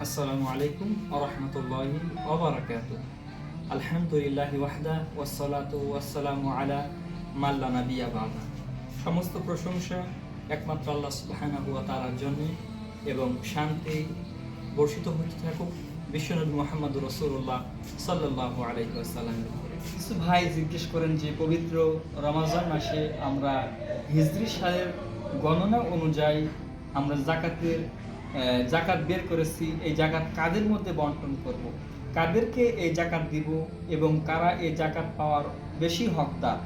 আসসালামু আলাইকুম ওয়া রাহমাতুল্লাহি ওয়া বারাকাতুহু। আলহামদুলিল্লাহি ওয়াহদা ওয়াসসালাতু ওয়াসসালামু আলা মান লা নাবিয়্যা বা'দা। সমস্ত প্রশংসা একমাত্র আল্লাহ সুবহানাহু ওয়া তাআলার জন্য এবং শান্তি বর্ষিত হতে থাকুক বিশ্বনবী মুহাম্মদুর রাসূলুল্লাহ সাল্লাল্লাহু আলাইহি ওয়াসাল্লামের উপরে। কিছু ভাই জিজ্ঞেস করেন যে পবিত্র রমজান মাসে আমরা হিজরি সালের গণনা অনুযায়ী আমরা জাকাত বের করেছি, এই জাকাত কাদের মধ্যে বন্টন করব, কাদেরকে এই জাকাত দিব এবং কারা এই জাকাত পাওয়ার বেশি হকদার,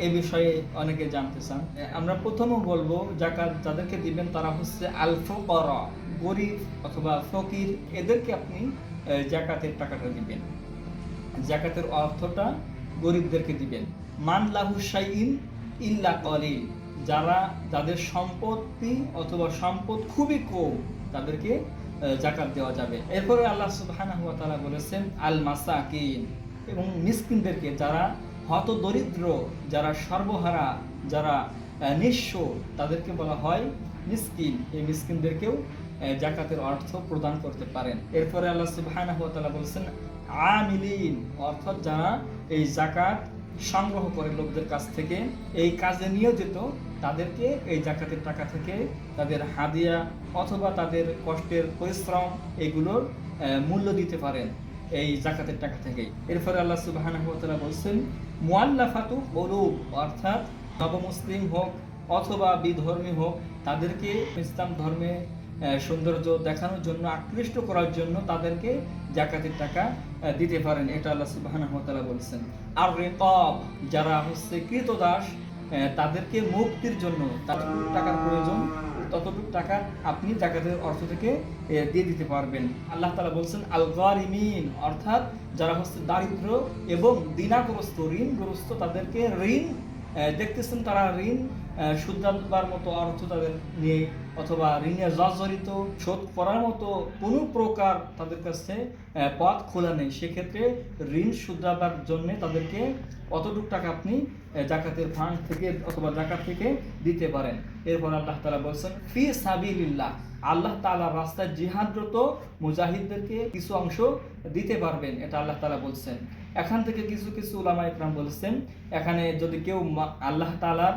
এ বিষয়ে অনেকে জানতে চান। আমরা প্রথমে বলবো জাকাত যাদেরকে দিবেন তারা হচ্ছে আল ফুকারা, গরিব অথবা ফকির, এদেরকে আপনি জাকাতের টাকাটা দিবেন। জাকাতের অর্থটা গরিবদেরকে দিবেন। মান লাহু শাইইন ইল্লা কলিল, যাদের সম্পত্তি অথবা সম্পদ খুবই কম তাদেরকে জাকাত দেওয়া যাবে। এরপরে আল্লাহ সুবহানাহু ওয়া তাআলা বলেছেন আল মাসাকিন, এবং মিসকিনদেরকে, যারা হতদরিদ্র, যারা সর্বহারা, যারা নিঃস্ব, তাদেরকে বলা হয় মিসকিন। এই মিসকিনদেরকেও জাকাতের অর্থ প্রদান করতে পারেন। এরপরে আল্লাহ সুবহানাহু ওয়া তাআলা বলেছেন আমিলিন, অর্থাৎ যারা এই জাকাত সংগ্রহ করে লোকদের কাছ থেকে, এই কাজে নিয়োজিত, তাদেরকে এই জাকাতের টাকা থেকে তাদের হাদিয়া অথবা তাদের কষ্টের পরিশ্রম এগুলোর মূল্য দিতে পারেন এই জাকাতের টাকা থেকেই। এরপরে আল্লাহ সুবহানাহু ওয়া তাআলা বলছেন মুআল্লাফাতু কুলুব, অর্থাৎ নবমুসলিম হোক অথবা বিধর্মী হোক, তাদেরকে ইসলাম ধর্মে সৌন্দর্য দেখানোর জন্য, আকৃষ্ট করার জন্য তাদেরকে জাকাতের টাকা দিতে পারেন, এটা আল্লাহ সুবহানাহু ওয়া তাআলা বলছেন। আর রিকাব, যারা হচ্ছে কৃতদাস, তাদেরকে মুক্তির জন্য যতটুকু টাকার প্রয়োজন ততটুকু টাকা আপনি জাকাতের অর্থ থেকে দিয়ে দিতে পারবেন। আল্লাহ তাআলা বলছেন আল গারিমিন, অর্থাৎ যারা হচ্ছে দারিদ্র এবং দিনাগ্রস্ত, ঋণগ্রস্ত, তাদেরকে ঋণ দেখতেছেন, তারা ঋণ শুধবার মতো অর্থ তাদের নেই, অথবা ঋণে জর্জরিত, শোধ করার মতো কোনো প্রকার তাদের কাছে পথ খোলা নেই, সেক্ষেত্রে ঋণ শুধরাবার জন্য তাদেরকে অতটুকু টাকা আপনি জাকাতের ফান্ড থেকে অথবা জাকাত থেকে দিতে পারেন। এরপর আল্লাহ তাআলা বলছেন ফি সাবিলিল্লাহ, আল্লাহ তাআলার রাস্তায় জিহাদরত মুজাহিদদেরকে কিছু অংশ দিতে পারবেন, এটা আল্লাহ তাআলা বলছেন। এখান থেকে কিছু উলামা ইকরাম বলছেন, এখানে যদি কেউ আল্লাহ তাআলার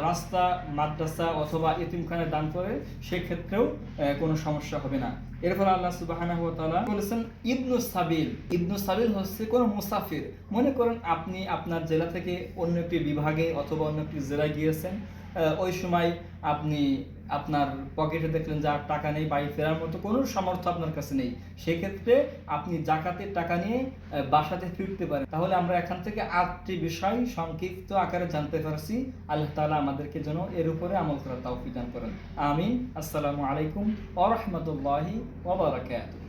রাস্তা, মাদ্রাসা অথবা এতিমখানা দান করে, সেক্ষেত্রেও কোনো সমস্যা হবে না। এরপর আল্লাহ সুবহানাহু ওয়া তাআলা বলেছেন ইবনু সাবিল হচ্ছে কোন মুসাফির। মনে করেন আপনি আপনার জেলা থেকে অন্য একটি বিভাগে অথবা অন্য একটি জেলায় গিয়েছেন, ওই সময় আপনি আপনার পকেটে দেখলেন যে আর টাকা নেই, বাড়ি ফেরার মতো কোনো সামর্থ্য আপনার কাছে নেই, সেক্ষেত্রে আপনি জাকাতের টাকা নিয়ে বাসাতে ফিরতে পারেন। তাহলে আমরা এখান থেকে 8টি বিষয় সংক্ষিপ্ত আকারে জানতে পারছি। আল্লাহ তাআলা আমাদেরকে যেন এর উপরে আমল করার তৌফিক দান করেন। আমিন। আসসালামু আলাইকুম ওয়া রাহমাতুল্লাহি ওয়া বারাকাতুহু।